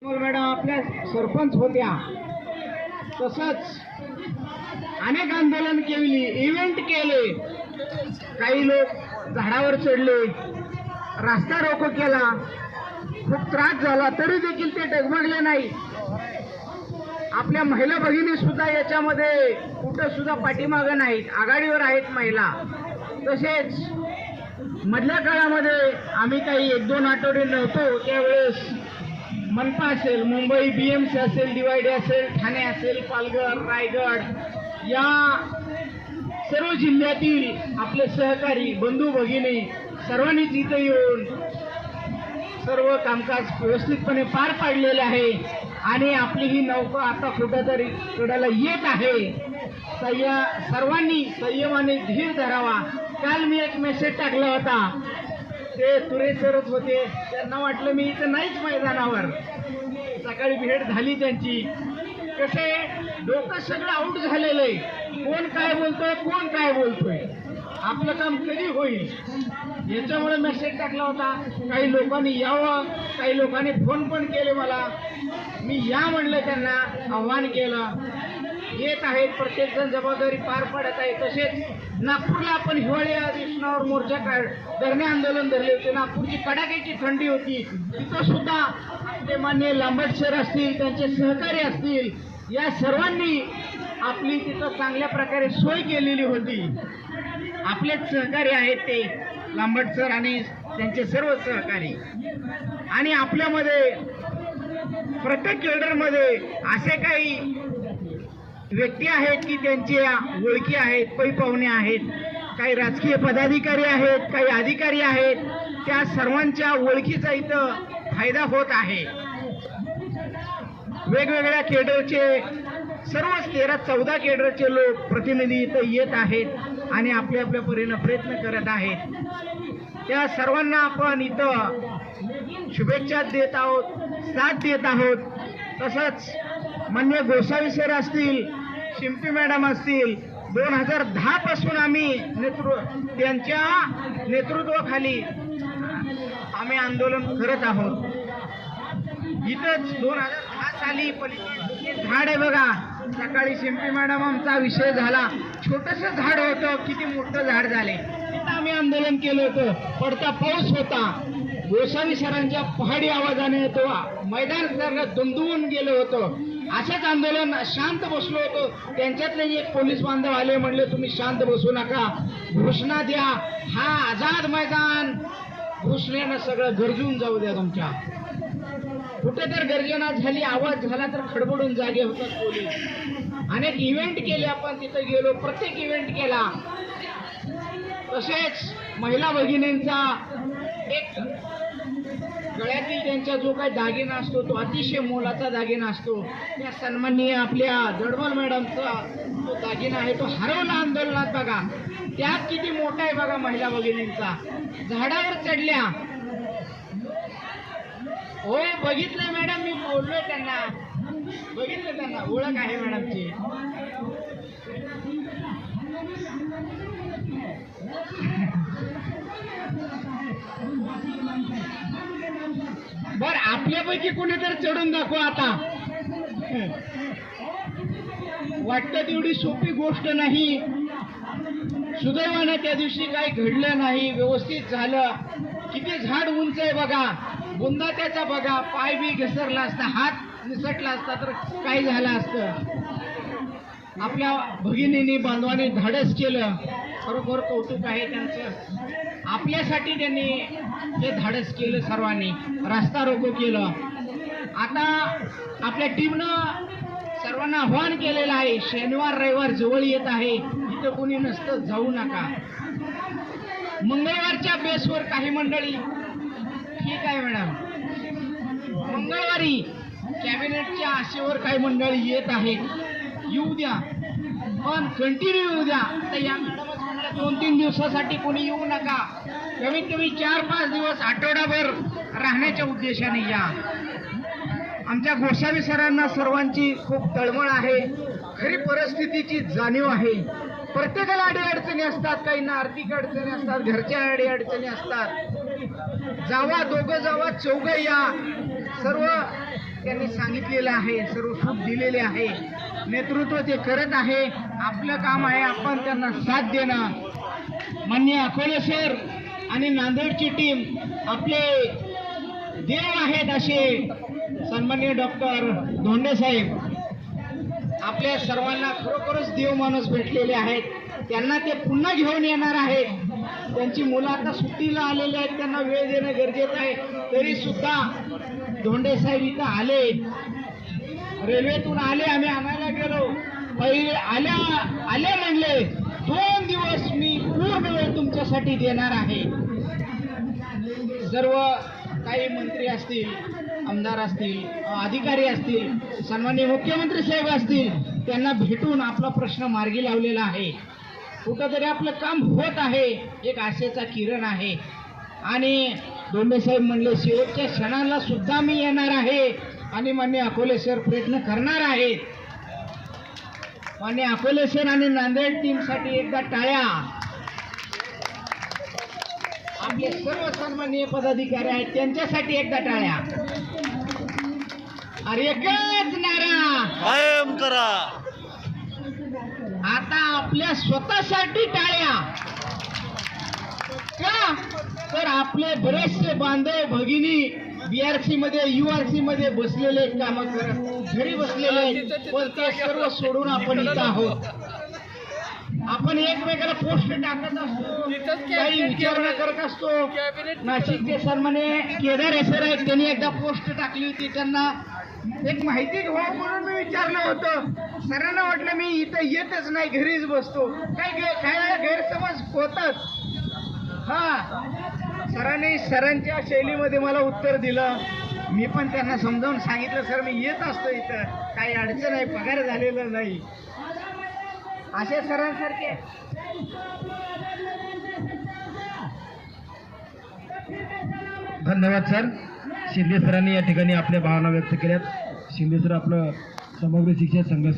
Madam आपल्या सरपंच होत्या, तसंच अनेक आंदोलन केली, इव्हेंट केले, काही लोक झाडावर चढले, रास्ता रोको केला, खूप त्रास झाला, तरी देखील ते डगमगले नाही. आपल्या महिला भगिनी सुद्धा याच्यामध्ये कुठं सुद्धा पाठीमागं नाहीत, आघाडीवर आहेत महिला. तसेच मधल्या काळामध्ये आम्ही काही 1-2 आठवडे नव्हतो, त्यावेळेस मनपा असेल, मुंबई BMC असेल, DYD असेल, ठाणे असेल, पालघर, रायगड या सर्व जिल्ह्यातील आपले सहकारी बंधू भगिनी सर्वांनीच इथे येऊन सर्व कामकाज व्यवस्थितपणे पार पाडलेले आहे आणि आपली ही नौका आता कुठेतरी कडेला येत आहे. सर्वांनी संयमाने धीर धरावा. काल मी एक मेसेज टाकला होता, ते तुरे सरच होते, त्यांना वाटलं मी इथं नाहीच मैदानावर. सकाळी भेट झाली त्यांची. कसे डोकं सगळं आऊट झालेलं आहे, कोण काय बोलतोय, कोण काय बोलतोय, आपलं काम कधी होईल याच्यामुळे मेसेज टाकला होता. काही लोकांनी यावं, काही लोकांनी फोन पण केले मला, मी या म्हणलं, त्यांना आव्हान केलं. येत आहेत, प्रत्येक जण जबाबदारी पार पाडत आहे. तसेच नागपूरला आपण हिवाळी अधिवेशनावर मोर्चा धरणे आंदोलन धरले होते. नागपूरची कडाक्याची थंडी होती, तिथं सुद्धा आपले मान्य लांबट सर असतील, त्यांचे सहकारी असतील, या सर्वांनी आपली तिथं चांगल्या प्रकारे सोय केलेली होती. आपलेच सहकारी आहेत ते लांबट सर आणि त्यांचे सर्व सहकारी. आणि आपल्यामध्ये प्रत्येक केडरमध्ये असे काही व्यक्ती आहेत की त्यांच्या ओळखी आहेत, पै पाहुणे आहेत, काही राजकीय पदाधिकारी आहेत, काही अधिकारी आहेत. त्या सर्वांच्या ओळखीचा इथं फायदा होत आहे. वेगवेगळ्या केडरचे सर्वच 13-14 केडरचे लोक प्रतिनिधी इथं येत आहेत आणि आपल्या आपल्या परीने प्रयत्न करत आहेत. त्या सर्वांना आपण इथं शुभेच्छा देत आहोत, साथ देत आहोत. तसंच मान्य गोसावी सर असतील, शिंपी मॅडम असतील, 2010 पासून आम्ही त्यांच्या नेतृत्वाखाली आम्ही आंदोलन करत आहोत. इथंच 2010 साली पलीकडे झाड आहे बघा, सकाळी शिंपी मॅडम आमचा विषय झाला, छोटंसं झाड होतं, किती मोठं झाड झाले, तिथं आम्ही आंदोलन केलं होतं. पडता पाऊस होता, गोसावी सरांच्या पहाडी आवाजाने तो मैदान सगळं दुमदुमून गेलं होतं. असंच आंदोलन शांत बसलो होतो. त्यांच्यातले एक पोलीस बांधव आले, म्हणले तुम्ही शांत बसू नका, घोषणा द्या, हा आझाद मैदान घोषणेनं सगळं गरजून जाऊ द्या. तुमच्या कुठे तर गर्जना झाली, आवाज झाला तर खडबडून जागे होतात पोलीस. अनेक इव्हेंट केले, आपण तिथे गेलो, प्रत्येक इव्हेंट केला. तसेच महिला भगिनींचा एक गळ्यातील त्यांचा जो काही दागिना असतो तो अतिशय मोलाचा दागिना असतो. त्या सन्माननीय आपल्या दडवल मॅडमचा तो दागिना आहे, तो हरवला आंदोलनात. बघा त्यात किती मोठा आहे बघा महिला भगिनींचा. झाडावर चढल्या, होय बघितलं मॅडम, मी बोललोय त्यांना, बघितलं त्यांना, ओळख आहे मॅडमची. बर आपल्यापैकी कोणीतरी चढून दाखवा आता. वाटतं तेवढी सोपी गोष्ट नाही. सुदैवानं त्या दिवशी काही घडलं नाही, व्यवस्थित झालं. किती झाड उंच आहे बघा, बुंदा त्याचा बघा, पाय बी घसरला असता, हात निसटला असता तर काय झालं असतं. आपल्या भगिनींनी बांधवांनी धाडस केलं, खरोखर कौतुक आहे त्यांचं. आपल्यासाठी त्यांनी हे धाडस केलं, सर्वांनी रस्ता रोको केलं. आता आपल्या टीमनं सर्वांना आव्हान केलेलं आहे, शनिवार रविवार जवळ येत आहे, इथं कोणी नसतं, जाऊ नका. मंगळवारच्या बेसवर काही मंडळी, ठीक आहे मॅडम, मंगळवारी कॅबिनेटच्या आशेवर काही मंडळी येत आहेत, येऊ द्या, पण कंटिन्यू येऊ द्या. तर या मॅडमच म्हणल्या 2-3 दिवसासाठी कोणी येऊ नका, कमीत कमी 4-5 दिवस, आठवडाभर राहण्याच्या उद्देशाने या. आमच्या गोसावी सरांना सर्वांची खूप तळमळ आहे, खरी परिस्थितीची जाणीव आहे. प्रत्येकाला अडीअडचणी असतात, काहींना आर्थिक अडचणी असतात, घरच्या अडीअडचणी असतात. जावा, दोघं जावा, चौघं या, सर्व त्यांना ते सांगितलेलं आहे, सर्व सूट दिलेले आहे, नेतृत्व ते करत आहे. आपलं काम आहे आपण त्यांना साथ देणं. माननीय अकोले सर आणि नांदेडची टीम आपले देव आहेत असे सन्माननीय डॉक्टर धोंडे साहेब आपल्या सर्वांना खरोखरच देव माणूस भेटलेले आहेत. त्यांना ते पुन्हा घेऊन येणार आहेत. त्यांची मुलं आता सुट्टीला आलेली आहेत, त्यांना वेळ देणं गरजेचं आहे. तरी सुद्धा धोंडे साहेब इथं आले, रेल्वेतून आले, आम्ही आणायला गेलो, पहिले आले म्हणले 2 दिवस मी पूर्ण वेळ तुमच्यासाठी देणार आहे. सर्व काही मंत्री असतील, आमदार असतील, अधिकारी असतील, सन्माननीय मुख्यमंत्री साहेब असतील, त्यांना भेटून आपला प्रश्न मार्गी लावलेला आहे. कुठंतरी आपलं काम होत आहे, एक आशेचा किरण आहे. आणि धोंडे साहेब म्हणले शेवटच्या क्षणाला सुद्धा मी येणार आहे आणि माननीय अकोले सर प्रयत्न करणार आहेत. माननीय अकोले सर आणि नांदेड टीमसाठी एकदा टाळ्या. आपले सर्व सन्माननीय पदाधिकारी आहेत त्यांच्यासाठी एकदा टाळ्या. अरे एकच नारा कायम करा. आता आपल्या स्वतःसाठी टाळ्या. का तर आपले बरेचसे बांधव भगिनी बीआरसी मध्ये URC मध्ये बसलेले काम करत घरी बसलेले, पण ते सर्व सोडून आपण इथं आहोत. आपण एकमेकाला पोस्ट टाकत असतो, काही विचारणा करत असतो. नाशिकचे सन्माननीय केदार सर आहेत, त्यांनी एकदा पोस्ट टाकली होती. त्यांना एक माहिती घ्यावं म्हणून मी विचारलं होतं. सरांना वाटलं मी इथं येतच नाही, घरीच बसतो. काय गैरसमज होतच. सरांच्या शैलीमध्ये मला उत्तर दिलं. मी पण त्यांना समजावून सांगितलं, सर मी येत असतो इथं, काही अडचण आहे, पगार झालेला नाही. असे सरांसारखे धन्यवाद सर. शिंदे सरांनी या ठिकाणी आपल्या भावना व्यक्त केल्यात. शिंदे सर आपलं समग्र शिक्षण संघ